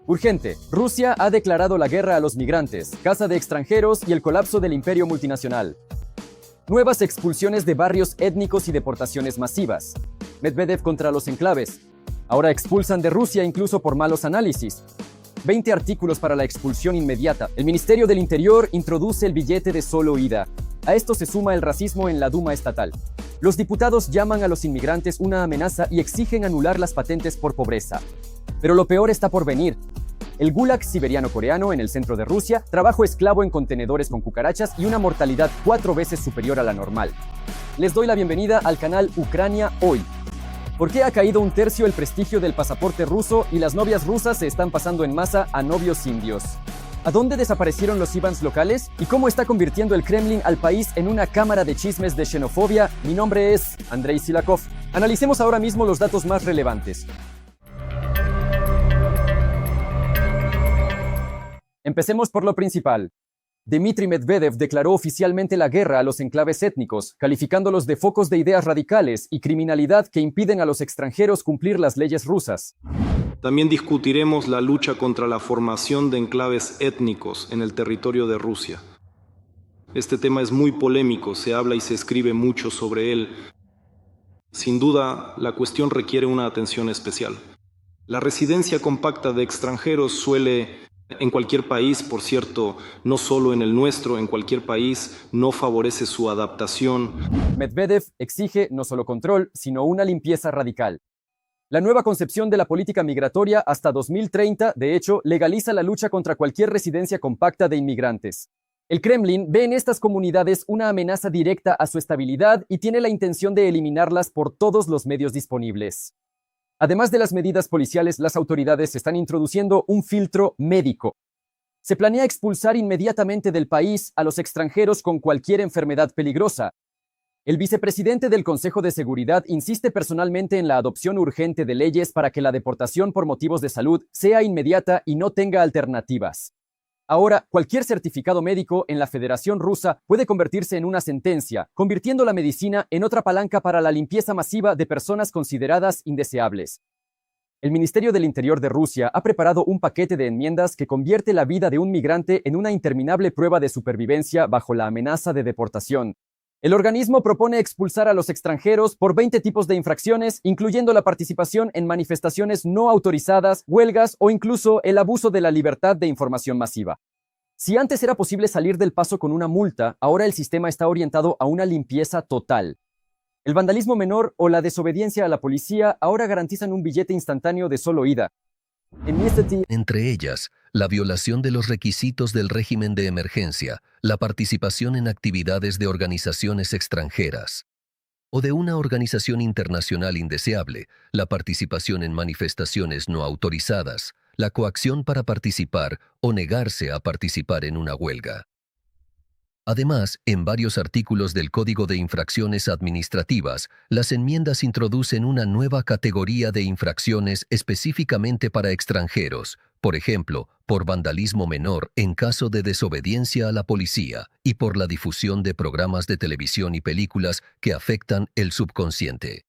Urgente. Rusia ha declarado la guerra a los migrantes, caza de extranjeros y el colapso del imperio multinacional. Nuevas expulsiones de barrios étnicos y deportaciones masivas. Medvedev contra los enclaves. Ahora expulsan de Rusia incluso por malos análisis. 20 artículos para la expulsión inmediata. El Ministerio del Interior introduce el billete de solo ida. A esto se suma el racismo en la Duma estatal. Los diputados llaman a los inmigrantes una amenaza y exigen anular las patentes por pobreza. Pero lo peor está por venir. El gulag siberiano-coreano en el centro de Rusia, trabajo esclavo en contenedores con cucarachas y una mortalidad 4 veces superior a la normal. Les doy la bienvenida al canal Ucrania Hoy. ¿Por qué ha caído un tercio el prestigio del pasaporte ruso y las novias rusas se están pasando en masa a novios indios? ¿A dónde desaparecieron los Ivans locales? ¿Y cómo está convirtiendo el Kremlin al país en una cámara de chismes de xenofobia? Mi nombre es Andrei Silakov. Analicemos ahora mismo los datos más relevantes. Empecemos por lo principal. Dmitry Medvedev declaró oficialmente la guerra a los enclaves étnicos, calificándolos de focos de ideas radicales y criminalidad que impiden a los extranjeros cumplir las leyes rusas. También discutiremos la lucha contra la formación de enclaves étnicos en el territorio de Rusia. Este tema es muy polémico, se habla y se escribe mucho sobre él. Sin duda, la cuestión requiere una atención especial. La residencia compacta de extranjeros suele, en cualquier país, por cierto, no solo en el nuestro, en cualquier país, no favorece su adaptación. Medvedev exige no solo control, sino una limpieza radical. La nueva concepción de la política migratoria hasta 2030, de hecho, legaliza la lucha contra cualquier residencia compacta de inmigrantes. El Kremlin ve en estas comunidades una amenaza directa a su estabilidad y tiene la intención de eliminarlas por todos los medios disponibles. Además de las medidas policiales, las autoridades están introduciendo un filtro médico. Se planea expulsar inmediatamente del país a los extranjeros con cualquier enfermedad peligrosa. El vicepresidente del Consejo de Seguridad insiste personalmente en la adopción urgente de leyes para que la deportación por motivos de salud sea inmediata y no tenga alternativas. Ahora, cualquier certificado médico en la Federación Rusa puede convertirse en una sentencia, convirtiendo la medicina en otra palanca para la limpieza masiva de personas consideradas indeseables. El Ministerio del Interior de Rusia ha preparado un paquete de enmiendas que convierte la vida de un migrante en una interminable prueba de supervivencia bajo la amenaza de deportación. El organismo propone expulsar a los extranjeros por 20 tipos de infracciones, incluyendo la participación en manifestaciones no autorizadas, huelgas o incluso el abuso de la libertad de información masiva. Si antes era posible salir del paso con una multa, ahora el sistema está orientado a una limpieza total. El vandalismo menor o la desobediencia a la policía ahora garantizan un billete instantáneo de solo ida. Entre ellas, la violación de los requisitos del régimen de emergencia, la participación en actividades de organizaciones extranjeras o de una organización internacional indeseable, la participación en manifestaciones no autorizadas, la coacción para participar o negarse a participar en una huelga. Además, en varios artículos del Código de Infracciones Administrativas, las enmiendas introducen una nueva categoría de infracciones específicamente para extranjeros, por ejemplo, por vandalismo menor en caso de desobediencia a la policía y por la difusión de programas de televisión y películas que afectan el subconsciente.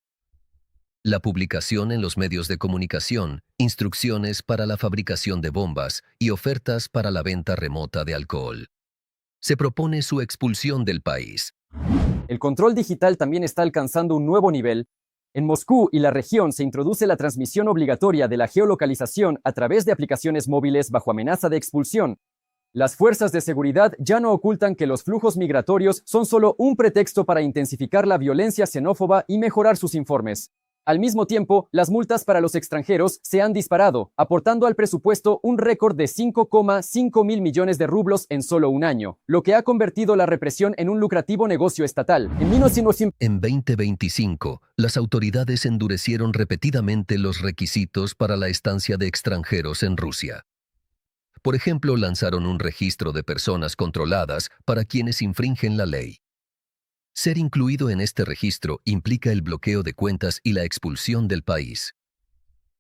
La publicación en los medios de comunicación, instrucciones para la fabricación de bombas y ofertas para la venta remota de alcohol. Se propone su expulsión del país. El control digital también está alcanzando un nuevo nivel. En Moscú y la región se introduce la transmisión obligatoria de la geolocalización a través de aplicaciones móviles bajo amenaza de expulsión. Las fuerzas de seguridad ya no ocultan que los flujos migratorios son solo un pretexto para intensificar la violencia xenófoba y mejorar sus informes. Al mismo tiempo, las multas para los extranjeros se han disparado, aportando al presupuesto un récord de 5,5 mil millones de rublos en solo un año, lo que ha convertido la represión en un lucrativo negocio estatal. En 2025, las autoridades endurecieron repetidamente los requisitos para la estancia de extranjeros en Rusia. Por ejemplo, lanzaron un registro de personas controladas para quienes infringen la ley. Ser incluido en este registro implica el bloqueo de cuentas y la expulsión del país.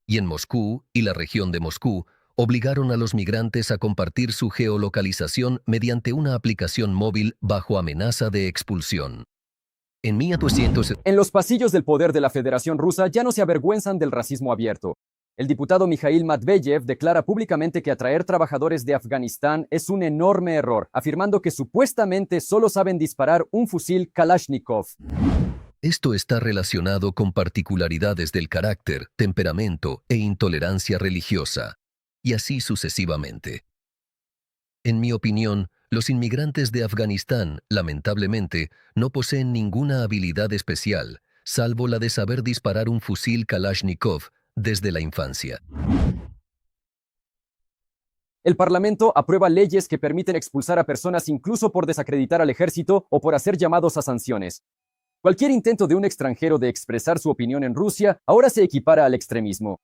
Y en Moscú y la región de Moscú, obligaron a los migrantes a compartir su geolocalización mediante una aplicación móvil bajo amenaza de expulsión. En los pasillos del poder de la Federación Rusa ya no se avergüenzan del racismo abierto. El diputado Mikhail Matveyev declara públicamente que atraer trabajadores de Afganistán es un enorme error, afirmando que supuestamente solo saben disparar un fusil Kalashnikov. Esto está relacionado con particularidades del carácter, temperamento e intolerancia religiosa, y así sucesivamente. En mi opinión, los inmigrantes de Afganistán, lamentablemente, no poseen ninguna habilidad especial, salvo la de saber disparar un fusil Kalashnikov desde la infancia. El Parlamento aprueba leyes que permiten expulsar a personas incluso por desacreditar al ejército o por hacer llamados a sanciones. Cualquier intento de un extranjero de expresar su opinión en Rusia ahora se equipara al extremismo.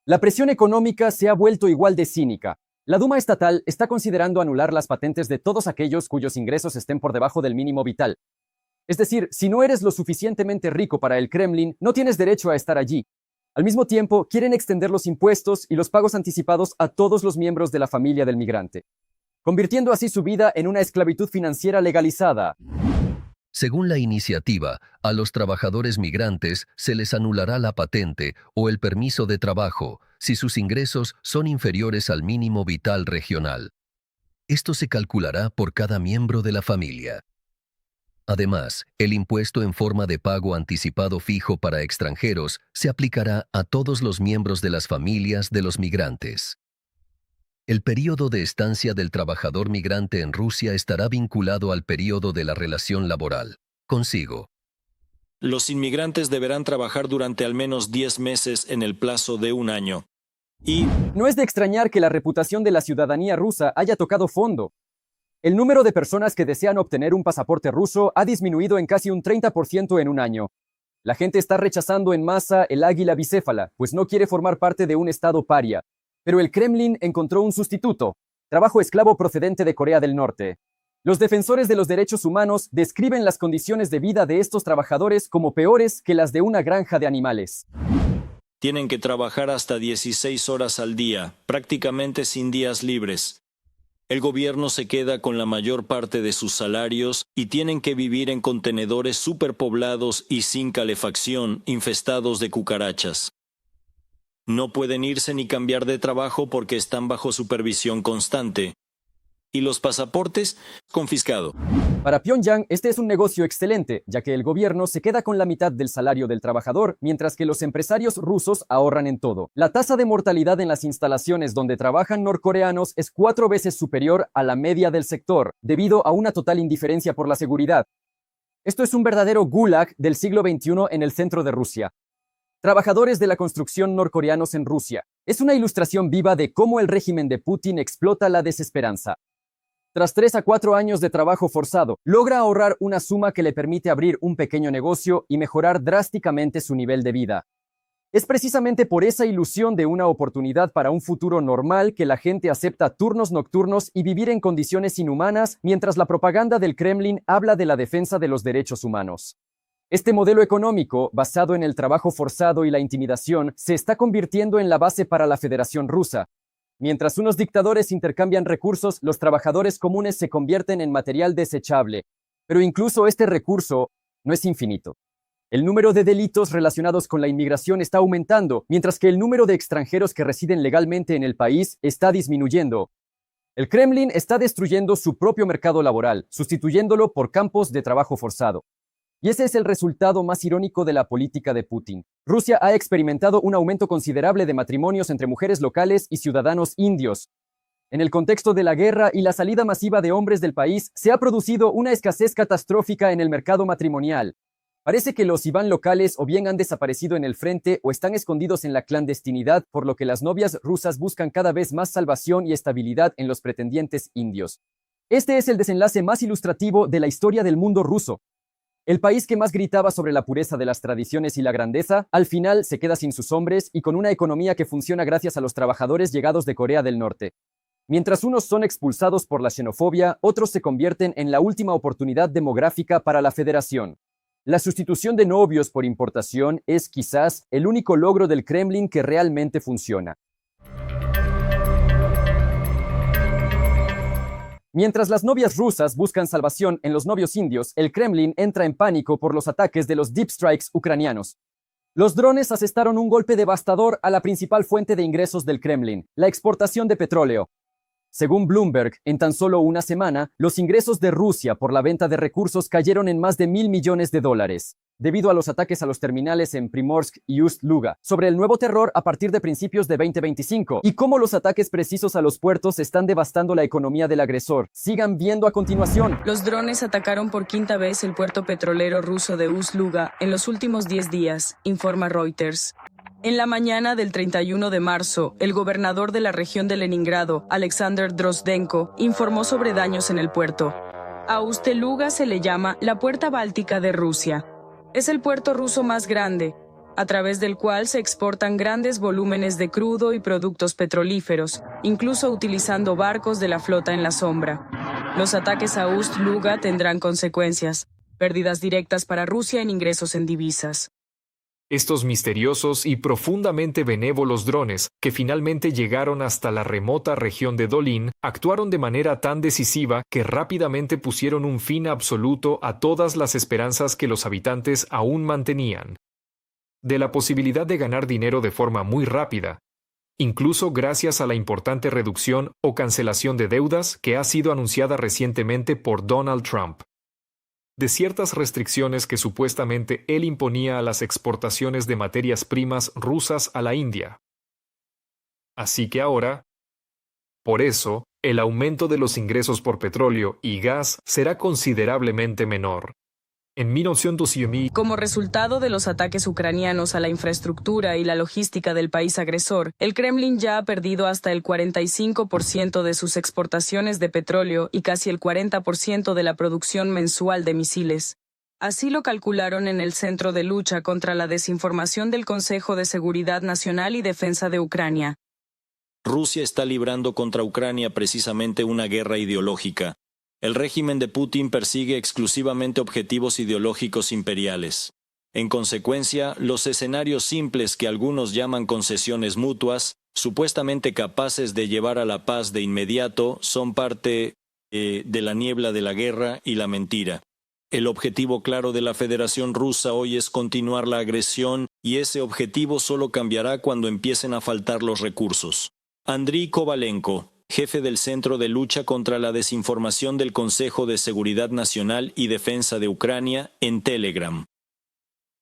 La presión económica se ha vuelto igual de cínica. La Duma estatal está considerando anular las patentes de todos aquellos cuyos ingresos estén por debajo del mínimo vital. Es decir, si no eres lo suficientemente rico para el Kremlin, no tienes derecho a estar allí. Al mismo tiempo, quieren extender los impuestos y los pagos anticipados a todos los miembros de la familia del migrante, convirtiendo así su vida en una esclavitud financiera legalizada. Según la iniciativa, a los trabajadores migrantes se les anulará la patente o el permiso de trabajo si sus ingresos son inferiores al mínimo vital regional. Esto se calculará por cada miembro de la familia. Además, el impuesto en forma de pago anticipado fijo para extranjeros se aplicará a todos los miembros de las familias de los migrantes. El período de estancia del trabajador migrante en Rusia estará vinculado al período de la relación laboral. Consigo. Los inmigrantes deberán trabajar durante al menos 10 meses en el plazo de un año. Y no es de extrañar que la reputación de la ciudadanía rusa haya tocado fondo. El número de personas que desean obtener un pasaporte ruso ha disminuido en casi un 30% en un año. La gente está rechazando en masa el águila bicéfala, pues no quiere formar parte de un estado paria. Pero el Kremlin encontró un sustituto: trabajo esclavo procedente de Corea del Norte. Los defensores de los derechos humanos describen las condiciones de vida de estos trabajadores como peores que las de una granja de animales. Tienen que trabajar hasta 16 horas al día, prácticamente sin días libres. El gobierno se queda con la mayor parte de sus salarios y tienen que vivir en contenedores superpoblados y sin calefacción, infestados de cucarachas. No pueden irse ni cambiar de trabajo porque están bajo supervisión constante. Y los pasaportes, confiscado. Para Pyongyang, este es un negocio excelente, ya que el gobierno se queda con la mitad del salario del trabajador, mientras que los empresarios rusos ahorran en todo. La tasa de mortalidad en las instalaciones donde trabajan norcoreanos es 4 veces superior a la media del sector, debido a una total indiferencia por la seguridad. Esto es un verdadero gulag del siglo XXI en el centro de Rusia. Trabajadores de la construcción norcoreanos en Rusia. Es una ilustración viva de cómo el régimen de Putin explota la desesperanza. Tras 3 a 4 años de trabajo forzado, logra ahorrar una suma que le permite abrir un pequeño negocio y mejorar drásticamente su nivel de vida. Es precisamente por esa ilusión de una oportunidad para un futuro normal que la gente acepta turnos nocturnos y vivir en condiciones inhumanas, mientras la propaganda del Kremlin habla de la defensa de los derechos humanos. Este modelo económico, basado en el trabajo forzado y la intimidación, se está convirtiendo en la base para la Federación Rusa. Mientras unos dictadores intercambian recursos, los trabajadores comunes se convierten en material desechable. Pero incluso este recurso no es infinito. El número de delitos relacionados con la inmigración está aumentando, mientras que el número de extranjeros que residen legalmente en el país está disminuyendo. El Kremlin está destruyendo su propio mercado laboral, sustituyéndolo por campos de trabajo forzado. Y ese es el resultado más irónico de la política de Putin. Rusia ha experimentado un aumento considerable de matrimonios entre mujeres locales y ciudadanos indios. En el contexto de la guerra y la salida masiva de hombres del país, se ha producido una escasez catastrófica en el mercado matrimonial. Parece que los Iván locales o bien han desaparecido en el frente o están escondidos en la clandestinidad, por lo que las novias rusas buscan cada vez más salvación y estabilidad en los pretendientes indios. Este es el desenlace más ilustrativo de la historia del mundo ruso. El país que más gritaba sobre la pureza de las tradiciones y la grandeza, al final se queda sin sus hombres y con una economía que funciona gracias a los trabajadores llegados de Corea del Norte. Mientras unos son expulsados por la xenofobia, otros se convierten en la última oportunidad demográfica para la federación. La sustitución de novios por importación es quizás el único logro del Kremlin que realmente funciona. Mientras las novias rusas buscan salvación en los novios indios, el Kremlin entra en pánico por los ataques de los deep strikes ucranianos. Los drones asestaron un golpe devastador a la principal fuente de ingresos del Kremlin, la exportación de petróleo. Según Bloomberg, en tan solo una semana, los ingresos de Rusia por la venta de recursos cayeron en más de $1.000 millones, debido a los ataques a los terminales en Primorsk y Ust-Luga, sobre el nuevo terror a partir de principios de 2025, y cómo los ataques precisos a los puertos están devastando la economía del agresor. Sigan viendo a continuación. Los drones atacaron por quinta vez el puerto petrolero ruso de Ust-Luga en los últimos 10 días, informa Reuters. En la mañana del 31 de marzo, el gobernador de la región de Leningrado, Alexander Drozdenko, informó sobre daños en el puerto. A Ust-Luga se le llama la Puerta Báltica de Rusia. Es el puerto ruso más grande, a través del cual se exportan grandes volúmenes de crudo y productos petrolíferos, incluso utilizando barcos de la flota en la sombra. Los ataques a Ust-Luga tendrán consecuencias, pérdidas directas para Rusia en ingresos en divisas. Estos misteriosos y profundamente benévolos drones, que finalmente llegaron hasta la remota región de Dolin, actuaron de manera tan decisiva que rápidamente pusieron un fin absoluto a todas las esperanzas que los habitantes aún mantenían. De la posibilidad de ganar dinero de forma muy rápida, incluso gracias a la importante reducción o cancelación de deudas que ha sido anunciada recientemente por Donald Trump. De ciertas restricciones que supuestamente él imponía a las exportaciones de materias primas rusas a la India. Así que ahora, por eso, el aumento de los ingresos por petróleo y gas será considerablemente menor. En 1920, como resultado de los ataques ucranianos a la infraestructura y la logística del país agresor, el Kremlin ya ha perdido hasta el 45% de sus exportaciones de petróleo y casi el 40% de la producción mensual de misiles. Así lo calcularon en el Centro de Lucha contra la Desinformación del Consejo de Seguridad Nacional y Defensa de Ucrania. Rusia está librando contra Ucrania precisamente una guerra ideológica. El régimen de Putin persigue exclusivamente objetivos ideológicos imperiales. En consecuencia, los escenarios simples que algunos llaman concesiones mutuas, supuestamente capaces de llevar a la paz de inmediato, son parte de la niebla de la guerra y la mentira. El objetivo claro de la Federación Rusa hoy es continuar la agresión, y ese objetivo solo cambiará cuando empiecen a faltar los recursos. Andriy Kovalenko, jefe del Centro de Lucha contra la Desinformación del Consejo de Seguridad Nacional y Defensa de Ucrania, en Telegram.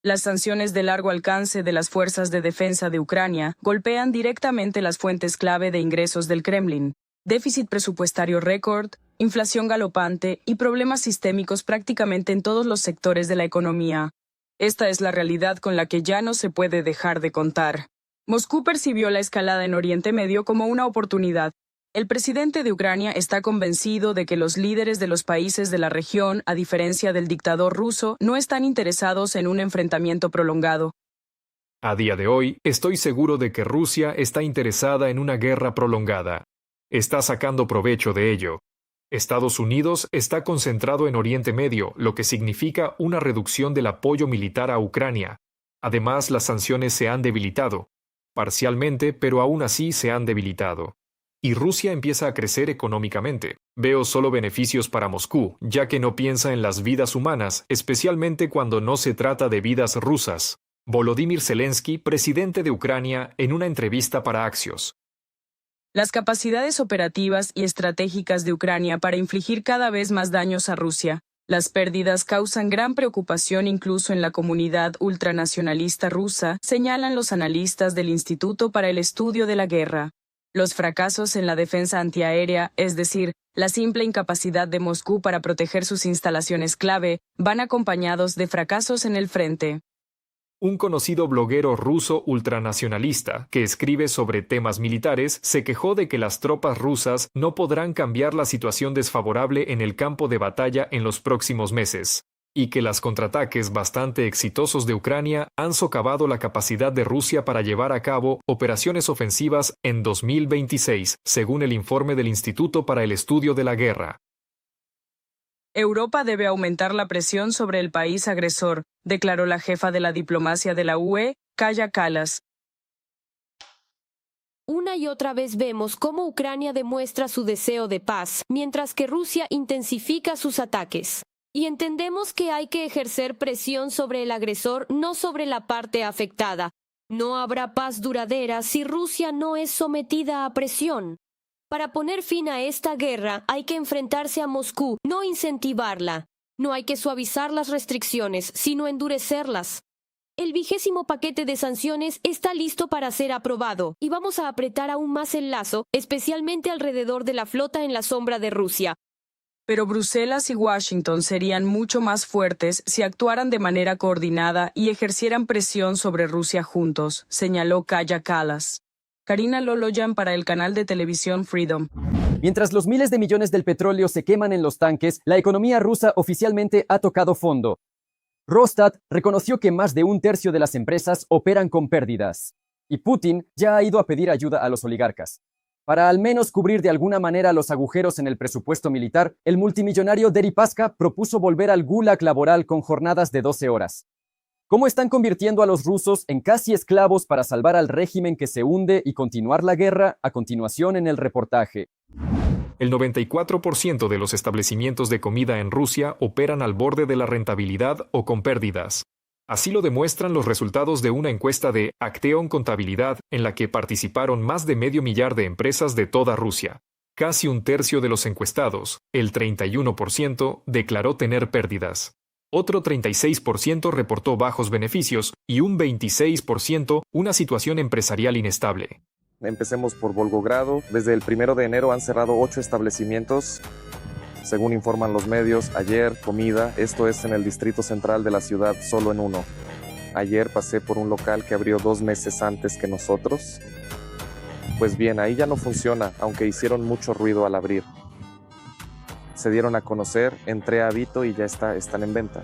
Las sanciones de largo alcance de las fuerzas de defensa de Ucrania golpean directamente las fuentes clave de ingresos del Kremlin. Déficit presupuestario récord, inflación galopante y problemas sistémicos prácticamente en todos los sectores de la economía. Esta es la realidad con la que ya no se puede dejar de contar. Moscú percibió la escalada en Oriente Medio como una oportunidad. El presidente de Ucrania está convencido de que los líderes de los países de la región, a diferencia del dictador ruso, no están interesados en un enfrentamiento prolongado. A día de hoy, estoy seguro de que Rusia está interesada en una guerra prolongada. Está sacando provecho de ello. Estados Unidos está concentrado en Oriente Medio, lo que significa una reducción del apoyo militar a Ucrania. Además, las sanciones se han debilitado. Parcialmente, pero aún así se han debilitado. Y Rusia empieza a crecer económicamente. Veo solo beneficios para Moscú, ya que no piensa en las vidas humanas, especialmente cuando no se trata de vidas rusas. Volodymyr Zelensky, presidente de Ucrania, en una entrevista para Axios. Las capacidades operativas y estratégicas de Ucrania para infligir cada vez más daños a Rusia. Las pérdidas causan gran preocupación incluso en la comunidad ultranacionalista rusa, señalan los analistas del Instituto para el Estudio de la Guerra. Los fracasos en la defensa antiaérea, es decir, la simple incapacidad de Moscú para proteger sus instalaciones clave, van acompañados de fracasos en el frente. Un conocido bloguero ruso ultranacionalista, que escribe sobre temas militares, se quejó de que las tropas rusas no podrán cambiar la situación desfavorable en el campo de batalla en los próximos meses, y que los contraataques bastante exitosos de Ucrania han socavado la capacidad de Rusia para llevar a cabo operaciones ofensivas en 2026, según el informe del Instituto para el Estudio de la Guerra. Europa debe aumentar la presión sobre el país agresor, declaró la jefa de la diplomacia de la UE, Kaja Kallas. Una y otra vez vemos cómo Ucrania demuestra su deseo de paz, mientras que Rusia intensifica sus ataques. Y entendemos que hay que ejercer presión sobre el agresor, no sobre la parte afectada. No habrá paz duradera si Rusia no es sometida a presión. Para poner fin a esta guerra hay que enfrentarse a Moscú, no incentivarla. No hay que suavizar las restricciones, sino endurecerlas. El 20º paquete de sanciones está listo para ser aprobado y vamos a apretar aún más el lazo, especialmente alrededor de la flota en la sombra de Rusia. Pero Bruselas y Washington serían mucho más fuertes si actuaran de manera coordinada y ejercieran presión sobre Rusia juntos, señaló Kaja Kallas. Karina Loloyan para el canal de televisión Freedom. Mientras los miles de millones del petróleo se queman en los tanques, la economía rusa oficialmente ha tocado fondo. Rosstat reconoció que más de un tercio de las empresas operan con pérdidas. Y Putin ya ha ido a pedir ayuda a los oligarcas. Para al menos cubrir de alguna manera los agujeros en el presupuesto militar, el multimillonario Deripaska propuso volver al gulag laboral con jornadas de 12 horas. ¿Cómo están convirtiendo a los rusos en casi esclavos para salvar al régimen que se hunde y continuar la guerra? A continuación en el reportaje. El 94% de los establecimientos de comida en Rusia operan al borde de la rentabilidad o con pérdidas. Así lo demuestran los resultados de una encuesta de Acteon Contabilidad en la que participaron más de 500,000 de empresas de toda Rusia. Casi un tercio de los encuestados, el 31%, declaró tener pérdidas. Otro 36% reportó bajos beneficios y un 26% una situación empresarial inestable. Empecemos por Volgogrado. Desde el 1 de enero han cerrado 8 establecimientos. Según informan los medios, ayer comida, esto es en el distrito central de la ciudad, solo en uno. Ayer pasé por un local que abrió 2 meses antes que nosotros. Pues bien, ahí ya no funciona, aunque hicieron mucho ruido al abrir. Se dieron a conocer, entré a Avito y ya están en venta.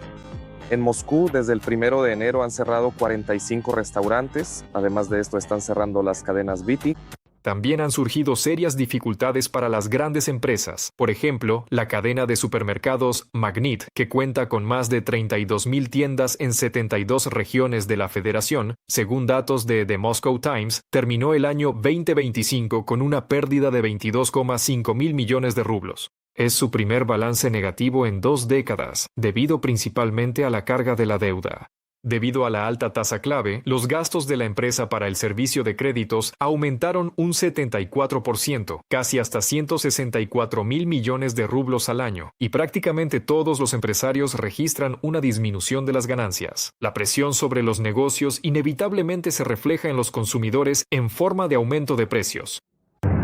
En Moscú, desde el 1 de enero han cerrado 45 restaurantes. Además de esto, están cerrando las cadenas Viti. También han surgido serias dificultades para las grandes empresas. Por ejemplo, la cadena de supermercados Magnit, que cuenta con más de 32,000 tiendas en 72 regiones de la Federación, según datos de The Moscow Times, terminó el año 2025 con una pérdida de 22,5 mil millones de rublos. Es su primer balance negativo en 2 décadas, debido principalmente a la carga de la deuda. Debido a la alta tasa clave, los gastos de la empresa para el servicio de créditos aumentaron un 74%, casi hasta 164 mil millones de rublos al año, y prácticamente todos los empresarios registran una disminución de las ganancias. La presión sobre los negocios inevitablemente se refleja en los consumidores en forma de aumento de precios.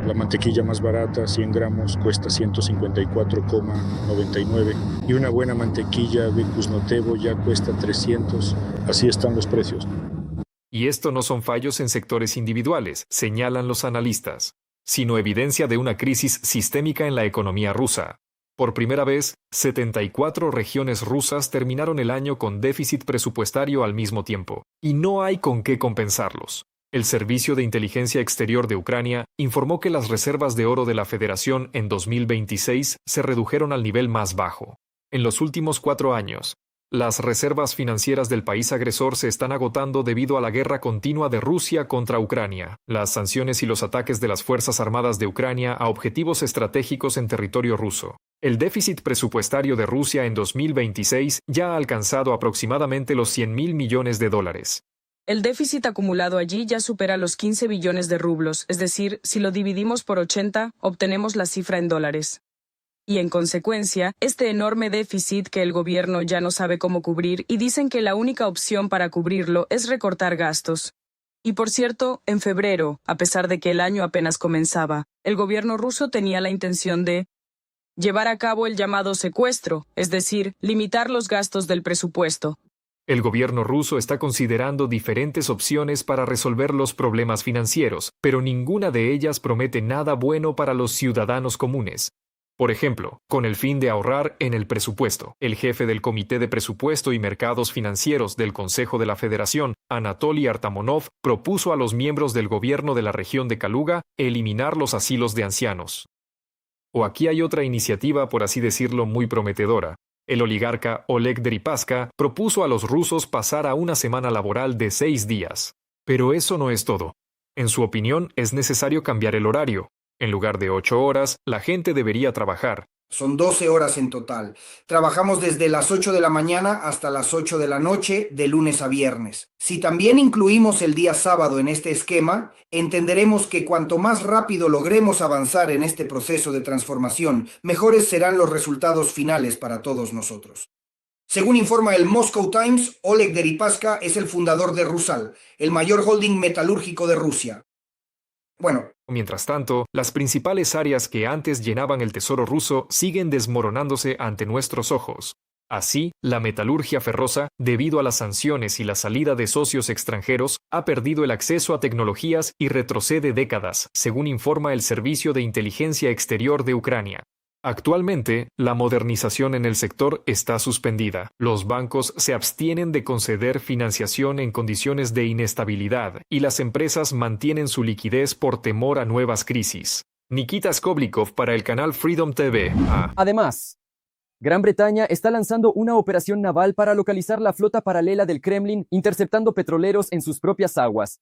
La mantequilla más barata, 100 gramos, cuesta 154,99 y una buena mantequilla Vicus Notebo ya cuesta 300. Así están los precios. Y esto no son fallos en sectores individuales, señalan los analistas, sino evidencia de una crisis sistémica en la economía rusa. Por primera vez, 74 regiones rusas terminaron el año con déficit presupuestario al mismo tiempo, y no hay con qué compensarlos. El Servicio de Inteligencia Exterior de Ucrania informó que las reservas de oro de la Federación en 2026 se redujeron al nivel más bajo. En los últimos 4 años, las reservas financieras del país agresor se están agotando debido a la guerra continua de Rusia contra Ucrania, las sanciones y los ataques de las Fuerzas Armadas de Ucrania a objetivos estratégicos en territorio ruso. El déficit presupuestario de Rusia en 2026 ya ha alcanzado aproximadamente los 100,000 millones de dólares. El déficit acumulado allí ya supera los 15 billones de rublos, es decir, si lo dividimos por 80, obtenemos la cifra en dólares. Y en consecuencia, este enorme déficit que el gobierno ya no sabe cómo cubrir y dicen que la única opción para cubrirlo es recortar gastos. Y por cierto, en febrero, a pesar de que el año apenas comenzaba, el gobierno ruso tenía la intención de llevar a cabo el llamado secuestro, es decir, limitar los gastos del presupuesto. El gobierno ruso está considerando diferentes opciones para resolver los problemas financieros, pero ninguna de ellas promete nada bueno para los ciudadanos comunes. Por ejemplo, con el fin de ahorrar en el presupuesto, el jefe del Comité de Presupuesto y Mercados Financieros del Consejo de la Federación, Anatoly Artamonov, propuso a los miembros del gobierno de la región de Kaluga eliminar los asilos de ancianos. O aquí hay otra iniciativa, por así decirlo, muy prometedora. El oligarca Oleg Deripaska propuso a los rusos pasar a una semana laboral de 6 días. Pero eso no es todo. En su opinión, es necesario cambiar el horario. En lugar de 8 horas, la gente debería trabajar Son 12 horas en total. Trabajamos desde las 8 de la mañana hasta las 8 de la noche, de lunes a viernes. Si también incluimos el día sábado en este esquema, entenderemos que cuanto más rápido logremos avanzar en este proceso de transformación, mejores serán los resultados finales para todos nosotros. Según informa el Moscow Times, Oleg Deripaska es el fundador de Rusal, el mayor holding metalúrgico de Rusia. Bueno. Mientras tanto, las principales áreas que antes llenaban el tesoro ruso siguen desmoronándose ante nuestros ojos. Así, la metalurgia ferrosa, debido a las sanciones y la salida de socios extranjeros, ha perdido el acceso a tecnologías y retrocede décadas, según informa el Servicio de Inteligencia Exterior de Ucrania. Actualmente, la modernización en el sector está suspendida. Los bancos se abstienen de conceder financiación en condiciones de inestabilidad y las empresas mantienen su liquidez por temor a nuevas crisis. Nikita Skoblikov para el canal Freedom TV. Además, Gran Bretaña está lanzando una operación naval para localizar la flota paralela del Kremlin, interceptando petroleros en sus propias aguas.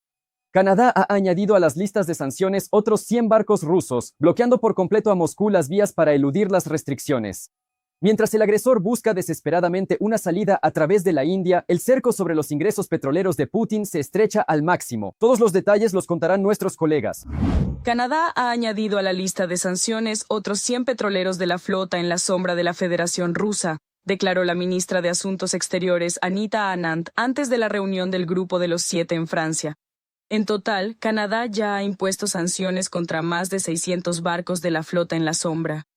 Canadá ha añadido a las listas de sanciones otros 100 barcos rusos, bloqueando por completo a Moscú las vías para eludir las restricciones. Mientras el agresor busca desesperadamente una salida a través de la India, el cerco sobre los ingresos petroleros de Putin se estrecha al máximo. Todos los detalles los contarán nuestros colegas. Canadá ha añadido a la lista de sanciones otros 100 petroleros de la flota en la sombra de la Federación Rusa, declaró la ministra de Asuntos Exteriores Anita Anand antes de la reunión del Grupo de los 7 en Francia. En total, Canadá ya ha impuesto sanciones contra más de 600 barcos de la flota en la sombra.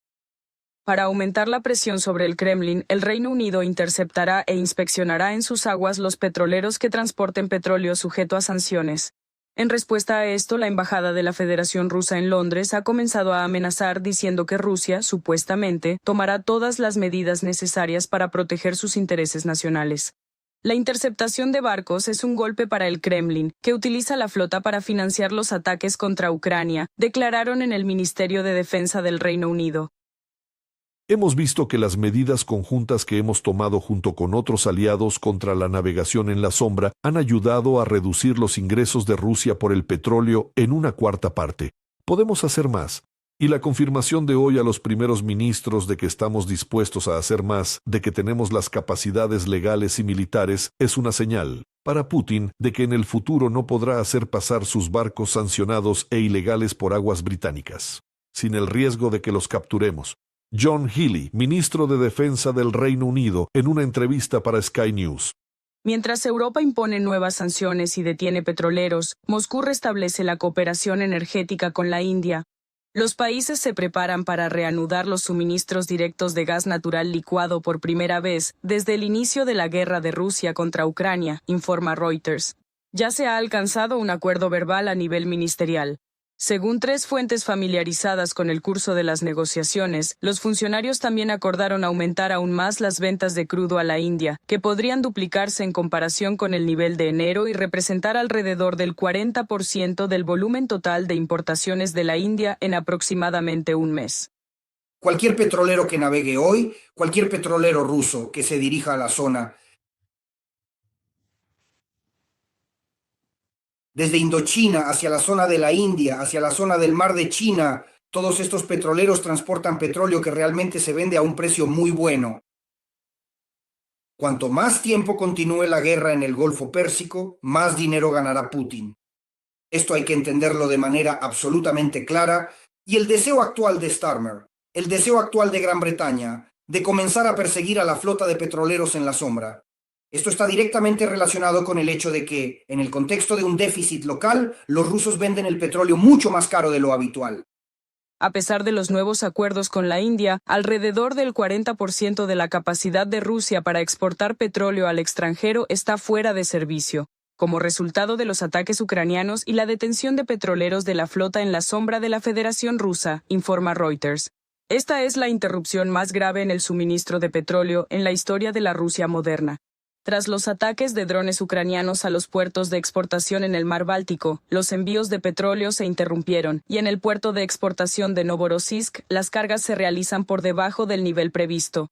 Para aumentar la presión sobre el Kremlin, el Reino Unido interceptará e inspeccionará en sus aguas los petroleros que transporten petróleo sujeto a sanciones. En respuesta a esto, la Embajada de la Federación Rusa en Londres ha comenzado a amenazar diciendo que Rusia, supuestamente, tomará todas las medidas necesarias para proteger sus intereses nacionales. La interceptación de barcos es un golpe para el Kremlin, que utiliza la flota para financiar los ataques contra Ucrania, declararon en el Ministerio de Defensa del Reino Unido. Hemos visto que las medidas conjuntas que hemos tomado junto con otros aliados contra la navegación en la sombra han ayudado a reducir los ingresos de Rusia por el petróleo en una cuarta parte. Podemos hacer más. Y la confirmación de hoy a los primeros ministros de que estamos dispuestos a hacer más, de que tenemos las capacidades legales y militares, es una señal para Putin de que en el futuro no podrá hacer pasar sus barcos sancionados e ilegales por aguas británicas, sin el riesgo de que los capturemos. John Healey, ministro de Defensa del Reino Unido, en una entrevista para Sky News. Mientras Europa impone nuevas sanciones y detiene petroleros, Moscú restablece la cooperación energética con la India. Los países se preparan para reanudar los suministros directos de gas natural licuado por primera vez desde el inicio de la guerra de Rusia contra Ucrania, informa Reuters. Ya se ha alcanzado un acuerdo verbal a nivel ministerial. Según 3 fuentes familiarizadas con el curso de las negociaciones, los funcionarios también acordaron aumentar aún más las ventas de crudo a la India, que podrían duplicarse en comparación con el nivel de enero y representar alrededor del 40% del volumen total de importaciones de la India en aproximadamente un mes. Cualquier petrolero que navegue hoy, cualquier petrolero ruso que se dirija a la zona, desde Indochina hacia la zona de la India, hacia la zona del Mar de China, todos estos petroleros transportan petróleo que realmente se vende a un precio muy bueno. Cuanto más tiempo continúe la guerra en el Golfo Pérsico, más dinero ganará Putin. Esto hay que entenderlo de manera absolutamente clara, y el deseo actual de Starmer, el deseo actual de Gran Bretaña, de comenzar a perseguir a la flota de petroleros en la sombra. Esto está directamente relacionado con el hecho de que, en el contexto de un déficit local, los rusos venden el petróleo mucho más caro de lo habitual. A pesar de los nuevos acuerdos con la India, alrededor del 40% de la capacidad de Rusia para exportar petróleo al extranjero está fuera de servicio, como resultado de los ataques ucranianos y la detención de petroleros de la flota en la sombra de la Federación Rusa, informa Reuters. Esta es la interrupción más grave en el suministro de petróleo en la historia de la Rusia moderna. Tras los ataques de drones ucranianos a los puertos de exportación en el Mar Báltico, los envíos de petróleo se interrumpieron y en el puerto de exportación de Novorossiysk las cargas se realizan por debajo del nivel previsto.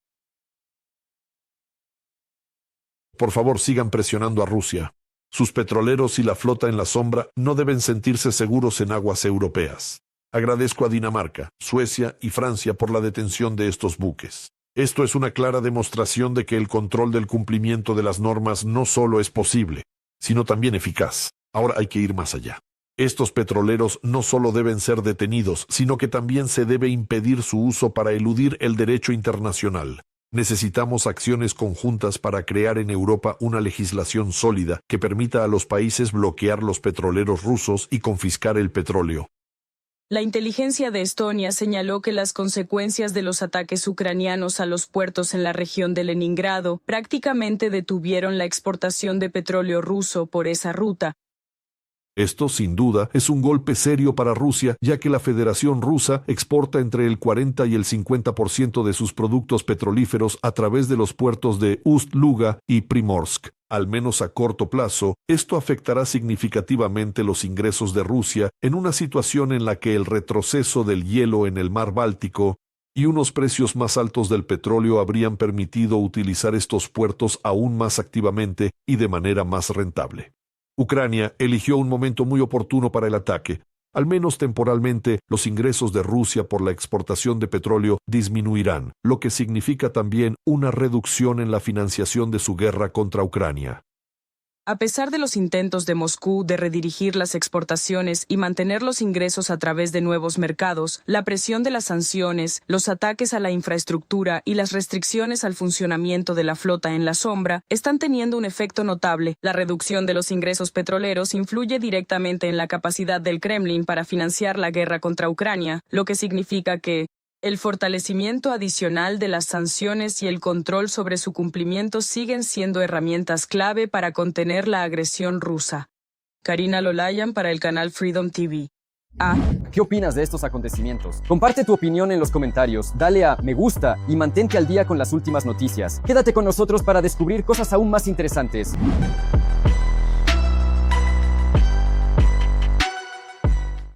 Por favor, sigan presionando a Rusia. Sus petroleros y la flota en la sombra no deben sentirse seguros en aguas europeas. Agradezco a Dinamarca, Suecia y Francia por la detención de estos buques. Esto es una clara demostración de que el control del cumplimiento de las normas no solo es posible, sino también eficaz. Ahora hay que ir más allá. Estos petroleros no solo deben ser detenidos, sino que también se debe impedir su uso para eludir el derecho internacional. Necesitamos acciones conjuntas para crear en Europa una legislación sólida que permita a los países bloquear los petroleros rusos y confiscar el petróleo. La inteligencia de Estonia señaló que las consecuencias de los ataques ucranianos a los puertos en la región de Leningrado prácticamente detuvieron la exportación de petróleo ruso por esa ruta. Esto, sin duda, es un golpe serio para Rusia, ya que la Federación Rusa exporta entre el 40 y el 50% de sus productos petrolíferos a través de los puertos de Ust-Luga y Primorsk. Al menos a corto plazo, esto afectará significativamente los ingresos de Rusia en una situación en la que el retroceso del hielo en el mar Báltico y unos precios más altos del petróleo habrían permitido utilizar estos puertos aún más activamente y de manera más rentable. Ucrania eligió un momento muy oportuno para el ataque. Al menos temporalmente, los ingresos de Rusia por la exportación de petróleo disminuirán, lo que significa también una reducción en la financiación de su guerra contra Ucrania. A pesar de los intentos de Moscú de redirigir las exportaciones y mantener los ingresos a través de nuevos mercados, la presión de las sanciones, los ataques a la infraestructura y las restricciones al funcionamiento de la flota en la sombra están teniendo un efecto notable. La reducción de los ingresos petroleros influye directamente en la capacidad del Kremlin para financiar la guerra contra Ucrania, lo que significa que el fortalecimiento adicional de las sanciones y el control sobre su cumplimiento siguen siendo herramientas clave para contener la agresión rusa. Karina Lolayan para el canal Freedom TV. ¿Qué opinas de estos acontecimientos? Comparte tu opinión en los comentarios, dale a me gusta y mantente al día con las últimas noticias. Quédate con nosotros para descubrir cosas aún más interesantes.